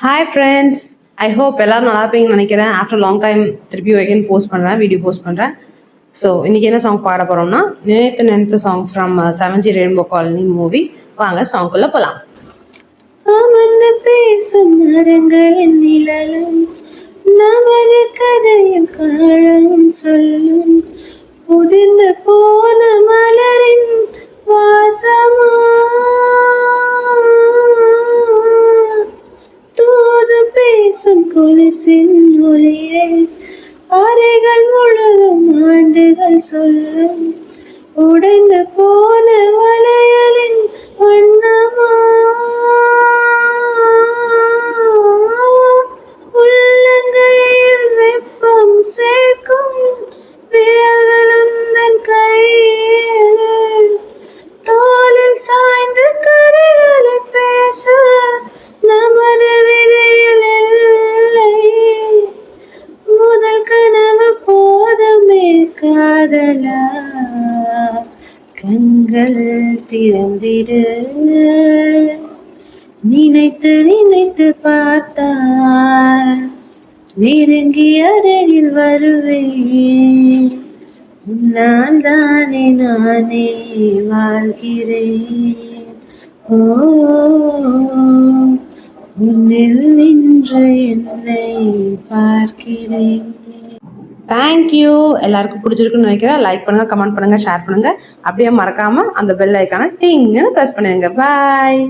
Hi friends, I hope எல்லோரும் நல்லா இருப்பீங்கன்னு நினைக்கிறேன். ஆஃப்டர் லாங் டைம் திருப்பி அகைன் வீடியோ போஸ்ட் பண்ணுறேன். ஸோ இன்றைக்கி என்ன சாங் பாட போகிறோம்னா, நினைத்த song from 7G rainbow colony movie. வாங்க சாங்குக்குள்ளே போகலாம். அமர்ந்து பேசும் மரங்களின் நிழலும் நமது கதையும் காலம் சொல்லும் புதிந்து போன மலரின் வாசமா தூது பேசும் கொலுசின் ஒளியை அறைகள் முழுதும் ஆண்டுகள் சொல்லும் உடைந்து போன வளையலின் வண்ணமா உள்ளங்கையில் வெப்பம் சேர்க்கும் விரல்களுந்தன் கையில் தோளில் சாய்ந்து கரைகளை பேச நமது விதையில் இல்லை முதல் கனவு போதுமே காதலா கண்கள் திறந்திடு நினைத்து நினைத்து பார்த்தால் நெருங்கி அருகில் வருவேன் உன்னால் தானே நானே வாழ்கிறேன் ஓ உன்னில் நின்று என்னை பார்க்கிறேன். தேங்க்யூ. எல்லாருக்கும் பிடிச்சிருக்குன்னு நினைக்கிறேன். லைக் பண்ணுங்கள், கமெண்ட் பண்ணுங்கள், ஷேர் பண்ணுங்கள். அப்படியே மறக்காமல் அந்த பெல் ஐக்கானை டிங்னு ப்ரெஸ் பண்ணிடுங்க. பாய்.